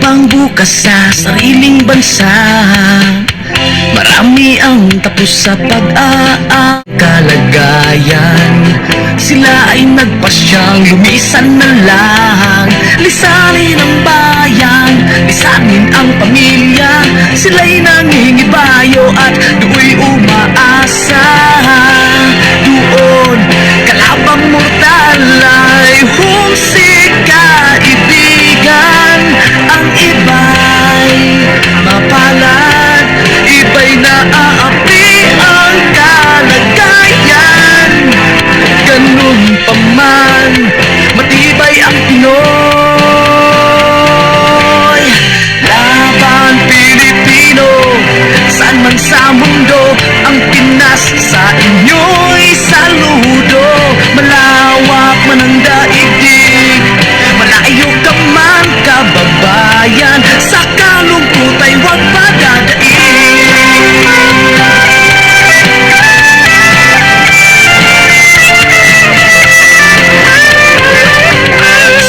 pang bukas sa sariling bansa. Marami ang tapos sa pag-aakalagayan. Sila ay nagpasyang lumisan na lang. Lisanin ang bayan, lisanin ang pamilya. Sila'y nangingibayo at do'y umaasa. Doon, kalabang mortal ay humsik kaibigan. Ang iba'y mapalad, iba'y naaapi ang kalagayan. Ganun pa man, matibay ang Pinoy. Laban Pilipino, saan man sa mundo, ang Pinas sa inyo'y saludo. Malawak man ang daigdig, malayo ka man kababayan, sa kalungkot ay huwag padadaig.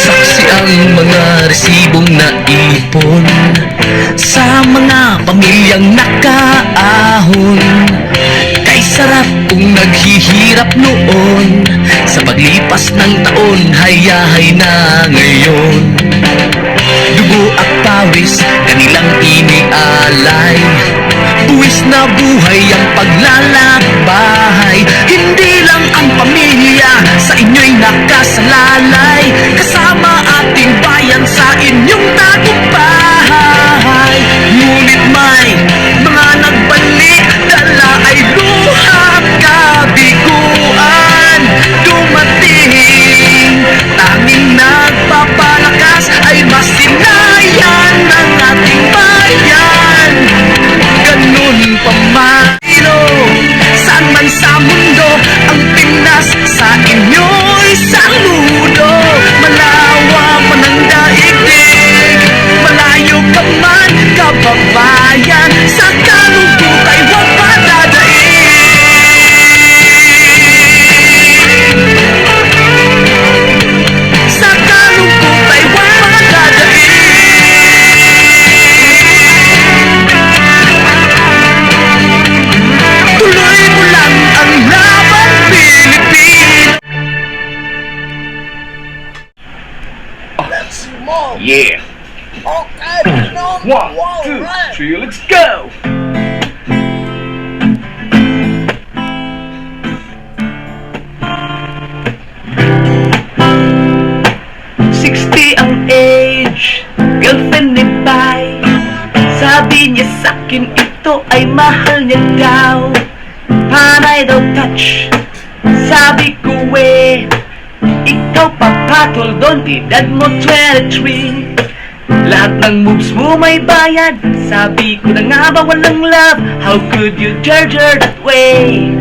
Saksi ang mga resibong naipon sa mga pamilyang nakaahon. Kay sarap kung naghihirap noon, sa paglipas ng taon, hayahay na ngayon. Dugo at pawis, kanilang inialay. Buwis na buhay ang paglalakbay. Hindi lang ang pamilya sa inyo'y nakasalalay. Kasama ating bayan sa inyong tagumpay. Ngunit may mga nagbalik, dala ay luha at kabiguan. Dumating, tanging nagpapalakas ay masinayan ng ating bayan. Ganun pa man, saan man sa mundo, ang Pinas sa inyo'y saludo. Malawak man ang daigdig, malayo ka man kababayan, sa kalungkot ay huwag padadaig. Sa kalungkot ay huwag padadaig. Tuloy mo lang ang laban, Pilipino. Let's move. Yeah. Okay, no, 1, 2, 3, let's go! Ang age, girlfriend ni Pai. Sabi niya sa'kin ito ay mahal niya daw. Panay daw touch, sabi ko ikaw papatol doon, edad mo 23. Lahat ng moves mo may bayad. Sabi ko na nga ba walang love? How could you judge her that way?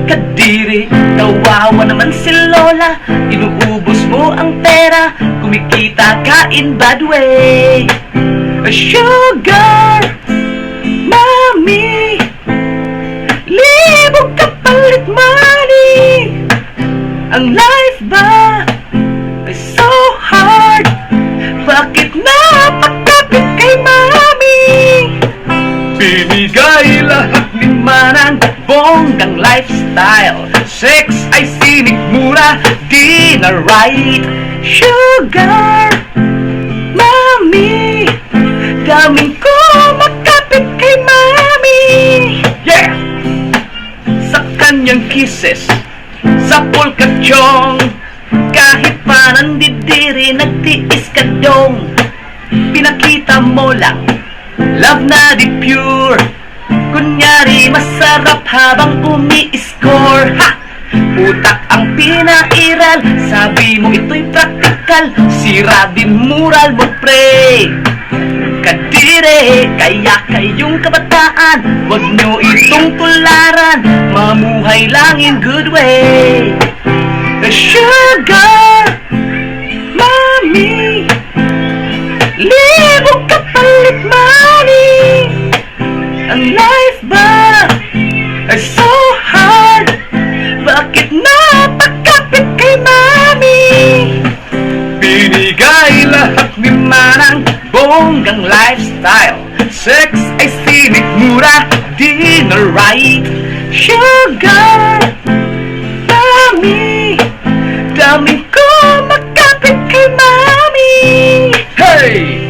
Kadiri, kawawa naman si Lola. Inuubos mo ang pera, kumikita ka in bad way. Sugar, mommy, libog kapalit money. Ang life ba ay so hard? Bakit napagkapit kay mami? Binigay lahat ni Manang bonggang lifestyle. Sex ay sinig mura, di na right. Sugar, mami, daming ko makapit kay mami. Yeah! Sa kanyang kisses, sa polkachong, kahit pa nandidiri, nagtiis ka dong. Pinakita mo lang, love na di pure. Kunyari masarap habang umi-score. Ha! Utak ang pinairal, sabi mo ito'y praktikal. Sira din mural mo, pre. Kadire, kaya kayong kabataan, wag nyo itong tularan. Mamuhay lang in good way. Sugar, mommy, libog kapalit money. Ang life ba ay so hard? Bakit napagkapit kay mami? Binigay lahat ni Manang bong bonggang lifestyle. Sex ay sinig mura, di na right. Sugar, mami, daming ko makapit kay mami. Hey!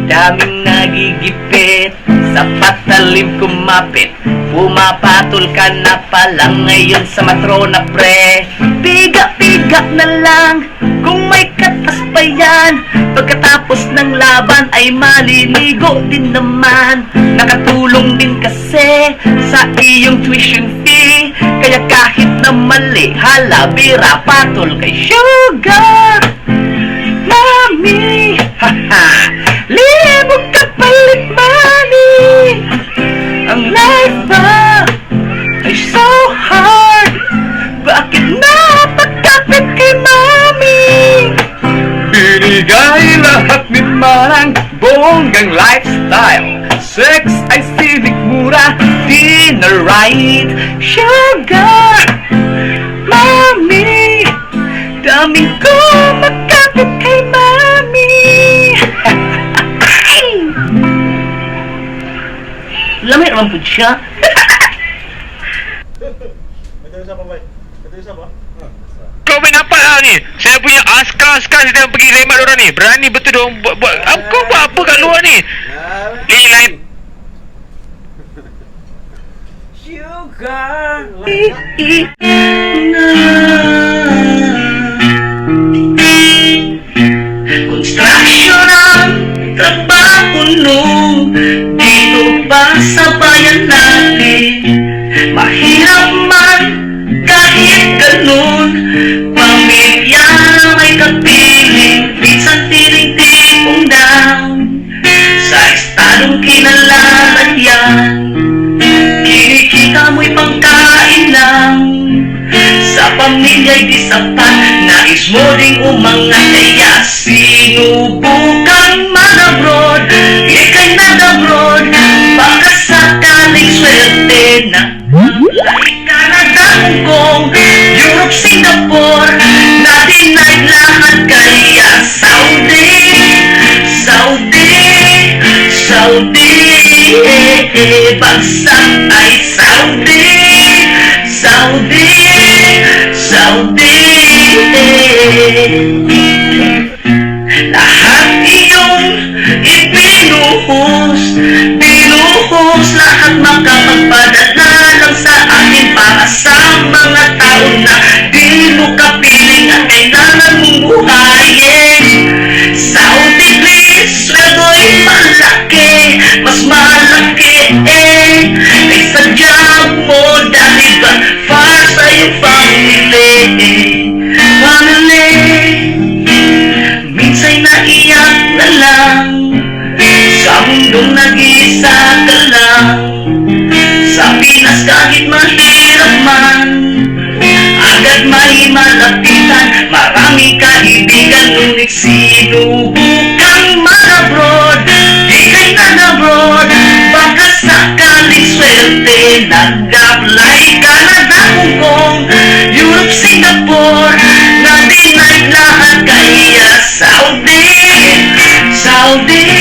Daming nagigipit, sa patalim kumapit. Pumapatol ka na palang ngayon sa matrona pre. Piga-piga na lang, kung may katas pa yan. Pagkatapos ng laban ay maliligo din naman. Nakatulong din kasi sa iyong tuition fee. Kaya kahit na mali, halabira patol kay Sugar Mami. Haha, libog kapalit money. Ang life ba ay so hard? Bakit napagkapit kay mami? Binigay lahat ni Manang bonggang lifestyle. Sex ay sinig mura, di na right. Sugar, mami, daming ko makapit kay mami. Lamay naman po siya. Kau main apa lah ni? Saya punya askar-askar sedang pergi remat orang ni. Berani betul dong buat kau buat apa kat luar ni? Ini lain. Sugar. Construction ang trabaho nung dito pa sa bayan natin. Mahirap man kahit ganun, pamilya na may kapiling, minsan feeling tipong down. Sa estadong kinalaman yan, kinikita mo'y pangkain lang. Sa pamilya'y di sapat, nais mo ring umangat. Kaya sinubukan mag-abroad, ika'y nag-abroad. Baka sakaling swerte na ay Canada, Hong Kong, Europe, Singapore, na denied lahat. Kaya Saudi, bagsak ay Saudi. Lahat iyong ibinuhos, lahat makapagpadala lang sa akin. Para sa mga tao na di mo kapiling at kailangan mong buhayin. Saudi please, sweldo'y malaki, mas malaki kaysa job mo. Dahil ba far sa iyong family. Minsa'y naiyak na lang, sa mundong nag-iisa ka lang. Sa Pinas kahit mahirap man, agad may malapitan. Marami kaibigan ngunit sinubukang mag-abroad. Ika'y nag-abroad, baka sakaling swerte. Nag-apply Canada, Hong Kong, Europe, Singapore, na denied lahat. Kaya Saudi,